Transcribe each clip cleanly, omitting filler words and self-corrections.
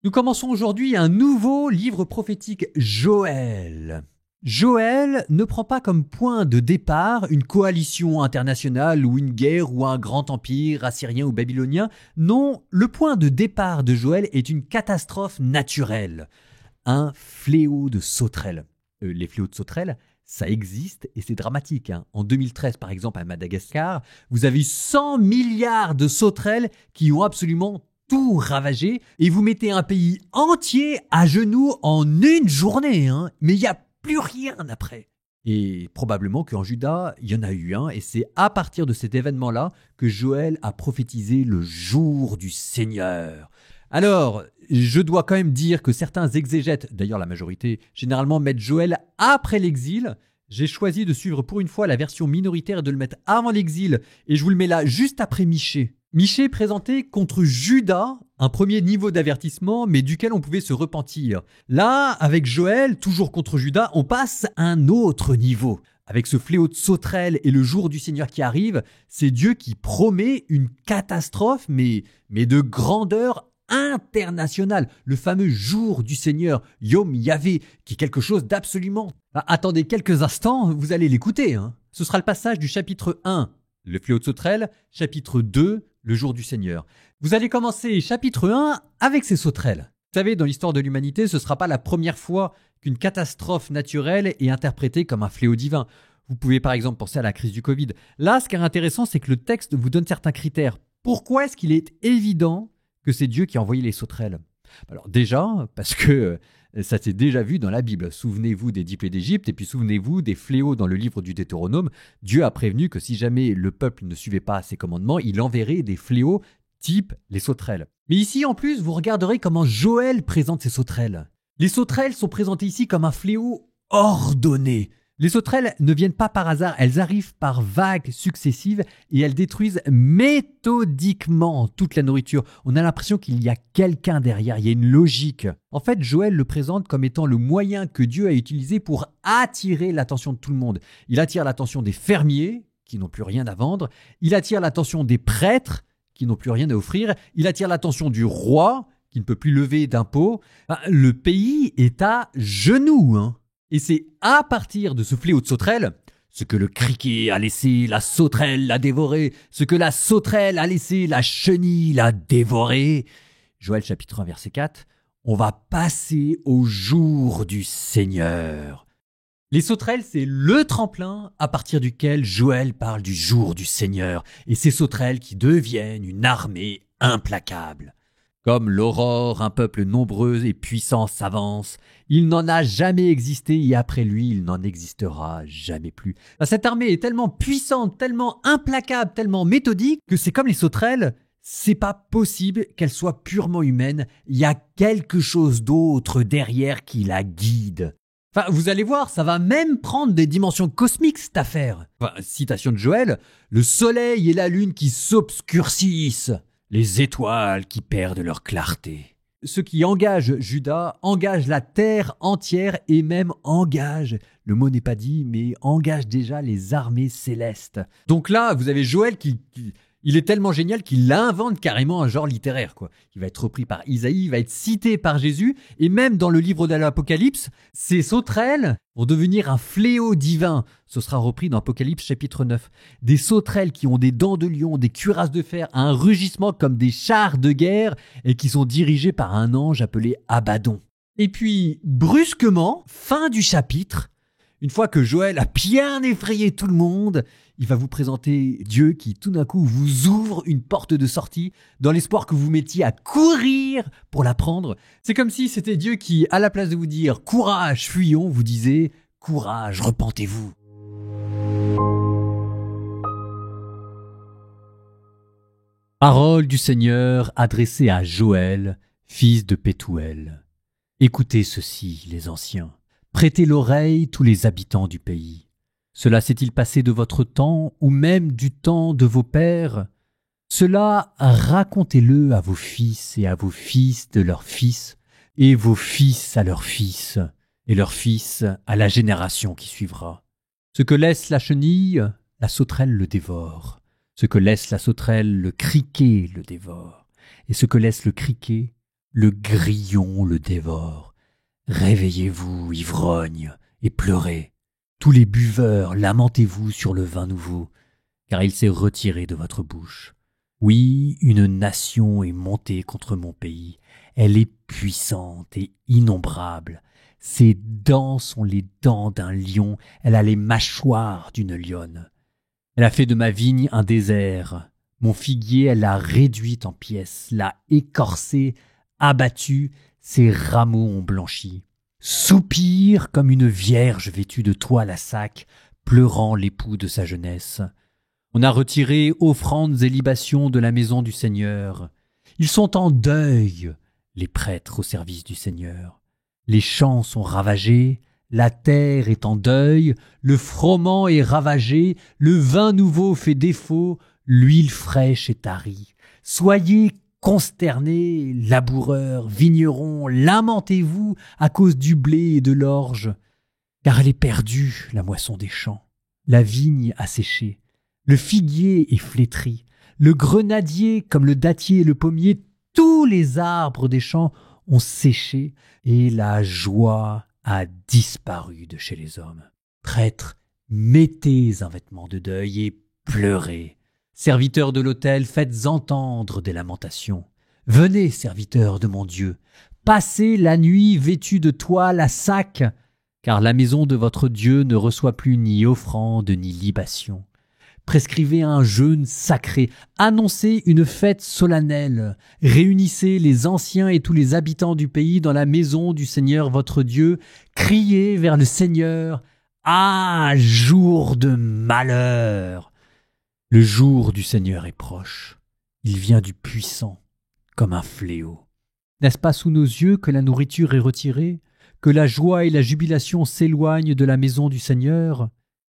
Nous commençons aujourd'hui un nouveau livre prophétique, Joël. Joël ne prend pas comme point de départ une coalition internationale ou une guerre ou un grand empire assyrien ou babylonien. Non, le point de départ de Joël est une catastrophe naturelle, un fléau de sauterelles. Les fléaux de sauterelles, ça existe et c'est dramatique. En 2013, par exemple, à Madagascar, vous avez eu 100 milliards de sauterelles qui ont absolument tout ravagé et vous mettez un pays entier à genoux en une journée. Mais il n'y a plus rien après. Et probablement qu'en Juda, il y en a eu un, et c'est à partir de cet événement-là que Joël a prophétisé le jour du Seigneur. Alors, je dois quand même dire que certains exégètes, d'ailleurs la majorité, généralement mettent Joël après l'exil. J'ai choisi de suivre pour une fois la version minoritaire et de le mettre avant l'exil, et je vous le mets là juste après Michée. Michée présentait contre Juda un premier niveau d'avertissement, mais duquel on pouvait se repentir. Là, avec Joël, toujours contre Juda, on passe à un autre niveau. Avec ce fléau de sauterelles et le jour du Seigneur qui arrive, c'est Dieu qui promet une catastrophe, mais de grandeur internationale. Le fameux jour du Seigneur, Yom Yavé, qui est quelque chose d'absolument... Attendez quelques instants, vous allez l'écouter. Ce sera le passage du chapitre 1, le fléau de sauterelles, chapitre 2, le jour du Seigneur. Vous allez commencer chapitre 1 avec ces sauterelles. Vous savez, dans l'histoire de l'humanité, ce ne sera pas la première fois qu'une catastrophe naturelle est interprétée comme un fléau divin. Vous pouvez par exemple penser à la crise du Covid. Là, ce qui est intéressant, c'est que le texte vous donne certains critères. Pourquoi est-ce qu'il est évident que c'est Dieu qui a envoyé les sauterelles ? Alors déjà, parce que ça s'est déjà vu dans la Bible. Souvenez-vous des 10 plaies d'Égypte et puis souvenez-vous des fléaux dans le livre du Deutéronome. Dieu a prévenu que si jamais le peuple ne suivait pas ses commandements, il enverrait des fléaux type les sauterelles. Mais ici, en plus, vous regarderez comment Joël présente ces sauterelles. Les sauterelles sont présentées ici comme un fléau ordonné. Les sauterelles ne viennent pas par hasard, elles arrivent par vagues successives et elles détruisent méthodiquement toute la nourriture. On a l'impression qu'il y a quelqu'un derrière, il y a une logique. En fait, Joël le présente comme étant le moyen que Dieu a utilisé pour attirer l'attention de tout le monde. Il attire l'attention des fermiers, qui n'ont plus rien à vendre. Il attire l'attention des prêtres, qui n'ont plus rien à offrir. Il attire l'attention du roi, qui ne peut plus lever d'impôts. Le pays est à genoux, Et c'est à partir de ce fléau de sauterelles, ce que le criquet a laissé, la sauterelle l'a dévoré, ce que la sauterelle a laissé, la chenille l'a dévoré. Joël chapitre 1 verset 4, on va passer au jour du Seigneur. Les sauterelles, c'est le tremplin à partir duquel Joël parle du jour du Seigneur, et ces sauterelles qui deviennent une armée implacable. Comme l'aurore, un peuple nombreux et puissant s'avance. Il n'en a jamais existé et après lui, il n'en existera jamais plus. Cette armée est tellement puissante, tellement implacable, tellement méthodique que c'est comme les sauterelles. C'est pas possible qu'elle soit purement humaine. Il y a quelque chose d'autre derrière qui la guide. Vous allez voir, ça va même prendre des dimensions cosmiques cette affaire. Citation de Joël, le soleil et la lune qui s'obscurcissent. Les étoiles qui perdent leur clarté. Ce qui engage Juda engage la terre entière et même engage, le mot n'est pas dit, mais engage déjà les armées célestes. Donc là, vous avez Joël il est tellement génial qu'il invente carrément un genre littéraire, Il va être repris par Isaïe, il va être cité par Jésus, et même dans le livre de l'Apocalypse, ces sauterelles vont devenir un fléau divin. Ce sera repris dans Apocalypse chapitre 9. Des sauterelles qui ont des dents de lion, des cuirasses de fer, un rugissement comme des chars de guerre, et qui sont dirigés par un ange appelé Abaddon. Et puis, brusquement, fin du chapitre, une fois que Joël a bien effrayé tout le monde, il va vous présenter Dieu qui tout d'un coup vous ouvre une porte de sortie dans l'espoir que vous mettiez à courir pour la prendre. C'est comme si c'était Dieu qui, à la place de vous dire « Courage, fuyons », vous disait « Courage, repentez-vous ». Parole du Seigneur adressée à Joël, fils de Pétuel. Écoutez ceci, les anciens. Prêtez l'oreille, tous les habitants du pays. Cela s'est-il passé de votre temps, ou même du temps de vos pères ? Cela, racontez-le à vos fils et à vos fils de leurs fils, et vos fils à leurs fils, et leurs fils à la génération qui suivra. Ce que laisse la chenille, la sauterelle le dévore. Ce que laisse la sauterelle, le criquet le dévore. Et ce que laisse le criquet, Le grillon le dévore. Réveillez-vous, ivrognes, et pleurez. Tous les buveurs, lamentez-vous sur le vin nouveau, car il s'est retiré de votre bouche. Oui, une nation est montée contre mon pays. Elle est puissante et innombrable. Ses dents sont les dents d'un lion. Elle a les mâchoires d'une lionne. Elle a fait de ma vigne un désert. Mon figuier, elle l'a réduit en pièces, l'a écorcé, abattu, ses rameaux ont blanchi. Soupire comme une vierge vêtue de toile à sac, pleurant l'époux de sa jeunesse. On a retiré offrandes et libations de la maison du Seigneur. Ils sont en deuil, les prêtres au service du Seigneur. Les champs sont ravagés, la terre est en deuil, le froment est ravagé, le vin nouveau fait défaut, l'huile fraîche est tarie. Soyez consternés, laboureurs, vignerons, lamentez-vous à cause du blé et de l'orge, car elle est perdue, la moisson des champs. La vigne a séché, le figuier est flétri, le grenadier comme le dattier et le pommier, tous les arbres des champs ont séché, et la joie a disparu de chez les hommes. Prêtres, mettez un vêtement de deuil et pleurez. Serviteurs de l'autel, faites entendre des lamentations. Venez, serviteurs de mon Dieu, passez la nuit vêtus de toile à sac, car la maison de votre Dieu ne reçoit plus ni offrande ni libation. Prescrivez un jeûne sacré, annoncez une fête solennelle, réunissez les anciens et tous les habitants du pays dans la maison du Seigneur votre Dieu, criez vers le Seigneur, « Ah, jour de malheur !» Le jour du Seigneur est proche, il vient du puissant comme un fléau. N'est-ce pas sous nos yeux que la nourriture est retirée, que la joie et la jubilation s'éloignent de la maison du Seigneur ?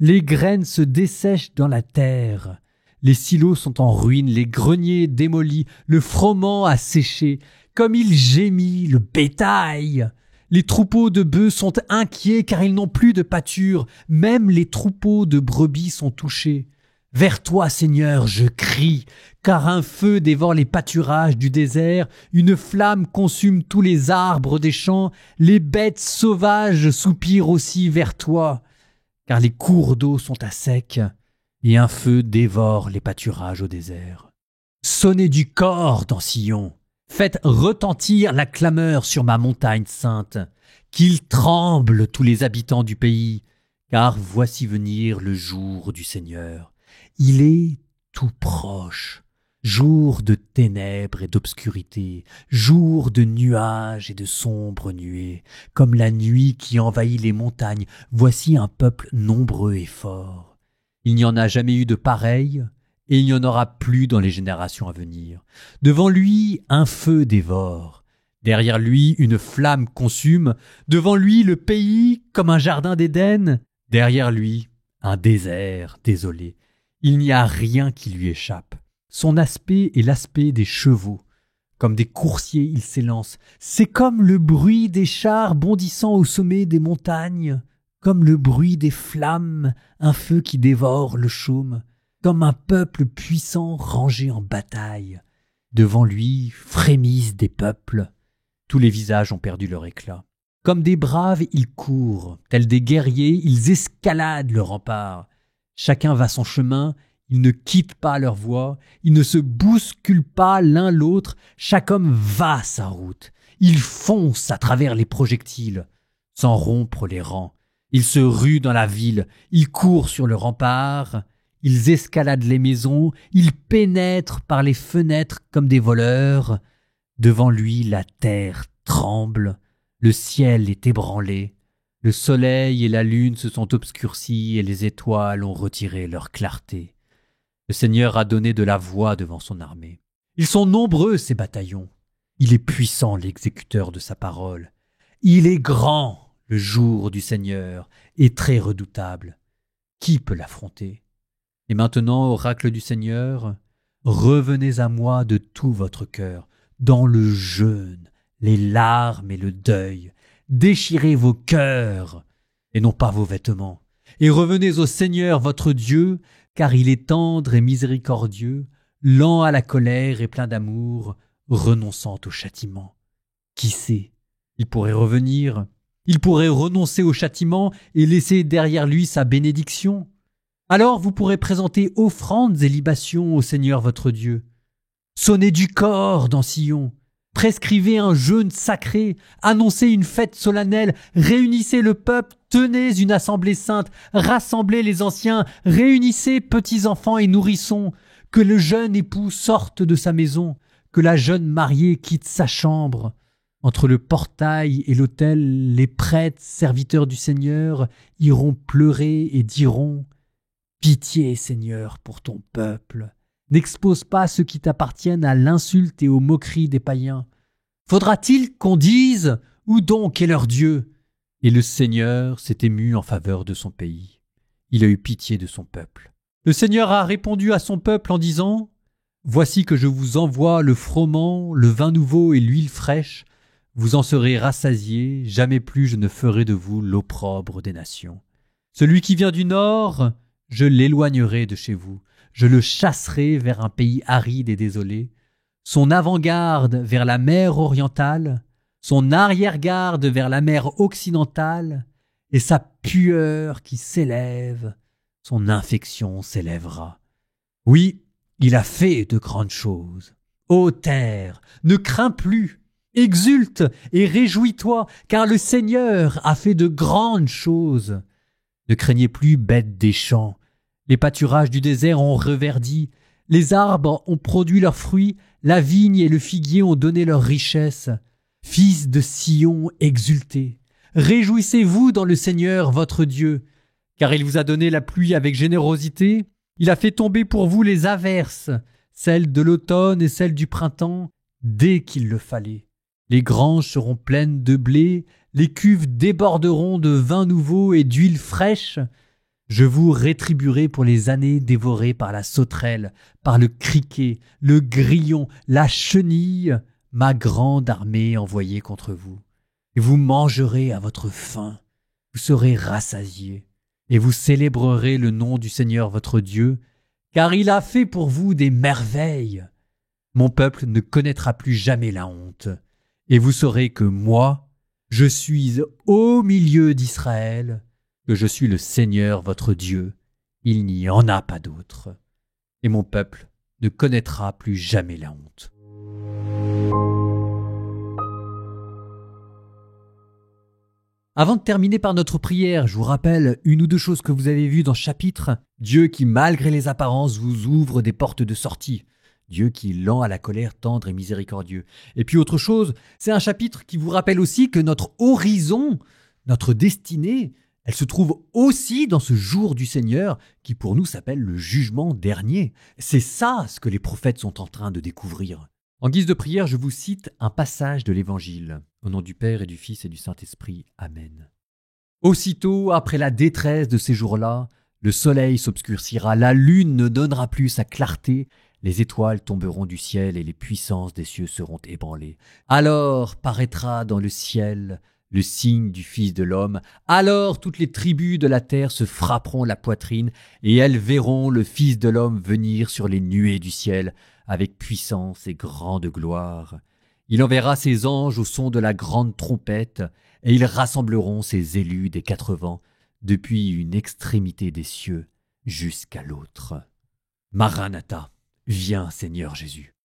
Les graines se dessèchent dans la terre, les silos sont en ruine, les greniers démolis, le froment a séché, comme il gémit le bétail. Les troupeaux de bœufs sont inquiets car ils n'ont plus de pâture, même les troupeaux de brebis sont touchés. Vers toi, Seigneur, je crie, car un feu dévore les pâturages du désert, une flamme consume tous les arbres des champs, les bêtes sauvages soupirent aussi vers toi. Car les cours d'eau sont à sec, et un feu dévore les pâturages au désert. Sonnez du cor dans Sion, faites retentir la clameur sur ma montagne sainte, qu'ils tremblent tous les habitants du pays, car voici venir le jour du Seigneur. Il est tout proche, jour de ténèbres et d'obscurité, jour de nuages et de sombres nuées, comme la nuit qui envahit les montagnes, voici un peuple nombreux et fort. Il n'y en a jamais eu de pareil, et il n'y en aura plus dans les générations à venir. Devant lui, un feu dévore, derrière lui, une flamme consume, devant lui, le pays comme un jardin d'Éden, derrière lui, un désert désolé. Il n'y a rien qui lui échappe. Son aspect est l'aspect des chevaux. Comme des coursiers, il s'élance. C'est comme le bruit des chars bondissant au sommet des montagnes, comme le bruit des flammes, un feu qui dévore le chaume, comme un peuple puissant rangé en bataille. Devant lui frémissent des peuples. Tous les visages ont perdu leur éclat. Comme des braves, ils courent. Tels des guerriers, ils escaladent le rempart. Chacun va son chemin, ils ne quittent pas leur voie, ils ne se bousculent pas l'un l'autre, chaque homme va sa route. Ils foncent à travers les projectiles, sans rompre les rangs. Ils se ruent dans la ville, ils courent sur le rempart, ils escaladent les maisons, ils pénètrent par les fenêtres comme des voleurs. Devant lui, la terre tremble, le ciel est ébranlé. Le soleil et la lune se sont obscurcis et les étoiles ont retiré leur clarté. Le Seigneur a donné de la voix devant son armée. Ils sont nombreux, ces bataillons. Il est puissant, l'exécuteur de sa parole. Il est grand, le jour du Seigneur, et très redoutable. Qui peut l'affronter? Et maintenant, oracle du Seigneur, revenez à moi de tout votre cœur, dans le jeûne, les larmes et le deuil. Déchirez vos cœurs et non pas vos vêtements, et revenez au Seigneur votre Dieu, car il est tendre et miséricordieux, lent à la colère et plein d'amour, renonçant au châtiment. Qui sait? Il pourrait revenir. Il pourrait renoncer au châtiment et laisser derrière lui sa bénédiction. Alors vous pourrez présenter offrandes et libations au Seigneur votre Dieu. Sonnez du cor dans Sion. Prescrivez un jeûne sacré, annoncez une fête solennelle, réunissez le peuple, tenez une assemblée sainte, rassemblez les anciens, réunissez petits-enfants et nourrissons, que le jeune époux sorte de sa maison, que la jeune mariée quitte sa chambre. Entre le portail et l'autel, les prêtres, serviteurs du Seigneur, iront pleurer et diront « Pitié, Seigneur, pour ton peuple ». N'expose pas ceux qui t'appartiennent à l'insulte et aux moqueries des païens. Faudra-t-il qu'on dise « Où donc est leur Dieu ?» Et le Seigneur s'est ému en faveur de son pays. Il a eu pitié de son peuple. Le Seigneur a répondu à son peuple en disant « Voici que je vous envoie le froment, le vin nouveau et l'huile fraîche. Vous en serez rassasiés, jamais plus je ne ferai de vous l'opprobre des nations. Celui qui vient du nord, je l'éloignerai de chez vous. Je le chasserai vers un pays aride et désolé, son avant-garde vers la mer orientale, son arrière-garde vers la mer occidentale, et sa pueur qui s'élève, son infection s'élèvera. Oui, il a fait de grandes choses. Ô terre, ne crains plus, exulte et réjouis-toi, car le Seigneur a fait de grandes choses. Ne craignez plus, bêtes des champs. Les pâturages du désert ont reverdi, les arbres ont produit leurs fruits, la vigne et le figuier ont donné leur richesse. Fils de Sion, exultez, réjouissez-vous dans le Seigneur votre Dieu, car il vous a donné la pluie avec générosité, il a fait tomber pour vous les averses, celles de l'automne et celles du printemps, dès qu'il le fallait. Les granges seront pleines de blé, les cuves déborderont de vin nouveau et d'huile fraîche. Je vous rétribuerai pour les années dévorées par la sauterelle, par le criquet, le grillon, la chenille, ma grande armée envoyée contre vous. Et vous mangerez à votre faim, vous serez rassasiés, et vous célébrerez le nom du Seigneur votre Dieu, car il a fait pour vous des merveilles. Mon peuple ne connaîtra plus jamais la honte, et vous saurez que moi, je suis au milieu d'Israël, que je suis le Seigneur votre Dieu, il n'y en a pas d'autre. Et mon peuple ne connaîtra plus jamais la honte. Avant de terminer par notre prière, je vous rappelle une ou deux choses que vous avez vues dans ce chapitre. Dieu qui, malgré les apparences, vous ouvre des portes de sortie. Dieu qui, lent à la colère, tendre et miséricordieux. Et puis autre chose, c'est un chapitre qui vous rappelle aussi que notre horizon, notre destinée, elle se trouve aussi dans ce jour du Seigneur qui pour nous s'appelle le jugement dernier. C'est ça ce que les prophètes sont en train de découvrir. En guise de prière, je vous cite un passage de l'Évangile. Au nom du Père et du Fils et du Saint-Esprit. Amen. Aussitôt, après la détresse de ces jours-là, le soleil s'obscurcira, la lune ne donnera plus sa clarté, les étoiles tomberont du ciel et les puissances des cieux seront ébranlées. Alors paraîtra dans le ciel le signe du Fils de l'homme. Alors toutes les tribus de la terre se frapperont la poitrine et elles verront le Fils de l'homme venir sur les nuées du ciel avec puissance et grande gloire. Il enverra ses anges au son de la grande trompette et ils rassembleront ses élus des 4 vents depuis une extrémité des cieux jusqu'à l'autre. Maranatha, viens Seigneur Jésus.